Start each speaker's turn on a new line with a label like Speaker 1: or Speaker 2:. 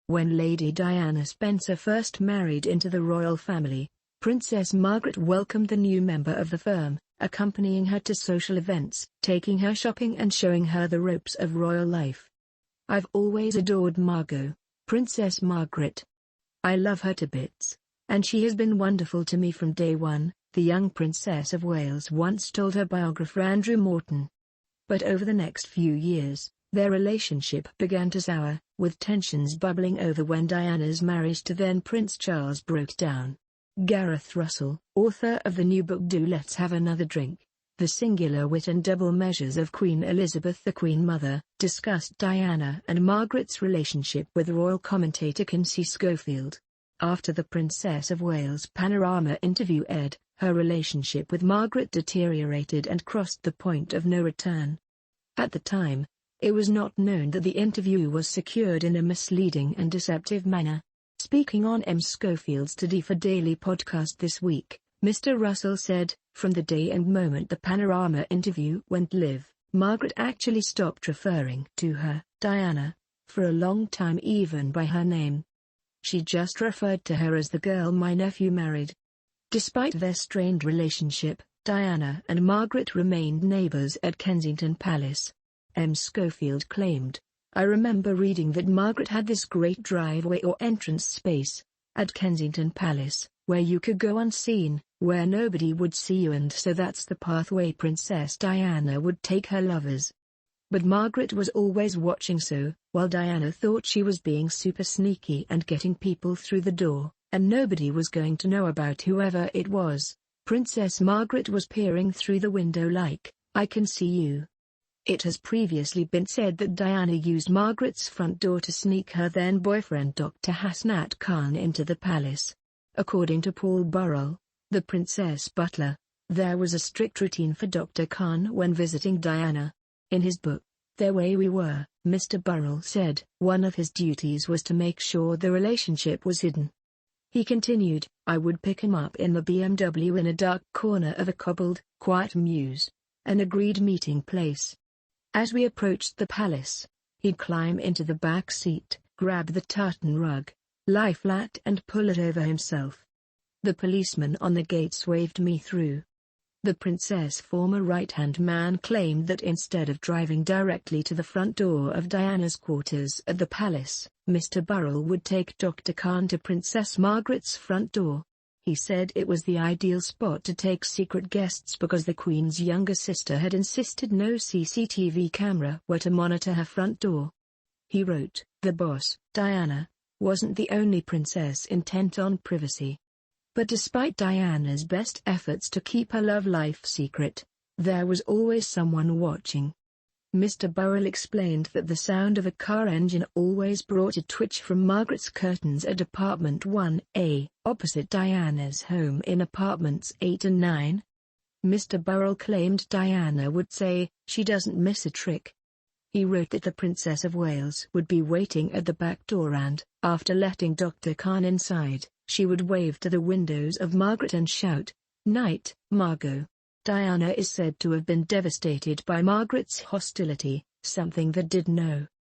Speaker 1: When Lady Diana Spencer first married into the royal family, Princess Margaret welcomed the new member of the firm, accompanying her to social events, taking her shopping and showing her the ropes of royal life. "I've always adored Margot, Princess Margaret. I love her to bits, and she has been wonderful to me from day one," the young Princess of Wales once told her biographer Andrew Morton. But over the next few years, their relationship began to sour, with tensions bubbling over when Diana's marriage to then Prince Charles broke down. Gareth Russell, author of the new book Do Let's Have Another Drink, The Singular Wit and Double Measures of Queen Elizabeth the Queen Mother, discussed Diana and Margaret's relationship with royal commentator Kinsey Schofield. After the Princess of Wales Panorama interview aired, her relationship with Margaret deteriorated and crossed the point of no return. At the time, it was not known that the interview was secured in a misleading and deceptive manner. Speaking on Schofield's Today for Daily podcast this week, Mr. Russell said, "From the day and moment the Panorama interview went live, Margaret actually stopped referring to her, Diana, for a long time, even by her name. She just referred to her as the girl my nephew married." Despite their strained relationship, Diana and Margaret remained neighbors at Kensington Palace. Schofield claimed, "I remember reading that Margaret had this great driveway or entrance space at Kensington Palace, where you could go unseen, where nobody would see you, and so that's the pathway Princess Diana would take her lovers. But Margaret was always watching, so, while Diana thought she was being super sneaky and getting people through the door, and nobody was going to know about whoever it was, Princess Margaret was peering through the window like, 'I can see you.'" It has previously been said that Diana used Margaret's front door to sneak her then-boyfriend Dr. Hasnat Khan into the palace. According to Paul Burrell, the princess butler, there was a strict routine for Dr. Khan when visiting Diana. In his book, There Way We Were, Mr. Burrell said one of his duties was to make sure the relationship was hidden. He continued, "I would pick him up in the BMW in a dark corner of a cobbled, quiet mews, an agreed meeting place. As we approached the palace, he'd climb into the back seat, grab the tartan rug, lie flat and pull it over himself. The policeman on the gates waved me through." The princess' former right-hand man claimed that instead of driving directly to the front door of Diana's quarters at the palace, Mr. Burrell would take Dr. Khan to Princess Margaret's front door. He said it was the ideal spot to take secret guests because the Queen's younger sister had insisted no CCTV camera were to monitor her front door. He wrote, "The boss, Diana, wasn't the only princess intent on privacy. But despite Diana's best efforts to keep her love life secret, there was always someone watching." Mr. Burrell explained that the sound of a car engine always brought a twitch from Margaret's curtains at apartment 1A, opposite Diana's home in apartments 8 and 9. Mr. Burrell claimed Diana would say, "She doesn't miss a trick." He wrote that the Princess of Wales would be waiting at the back door and, after letting Dr. Khan inside, she would wave to the windows of Margaret and shout, "Night, Margot." Diana is said to have been devastated by Margaret's hostility, something that did no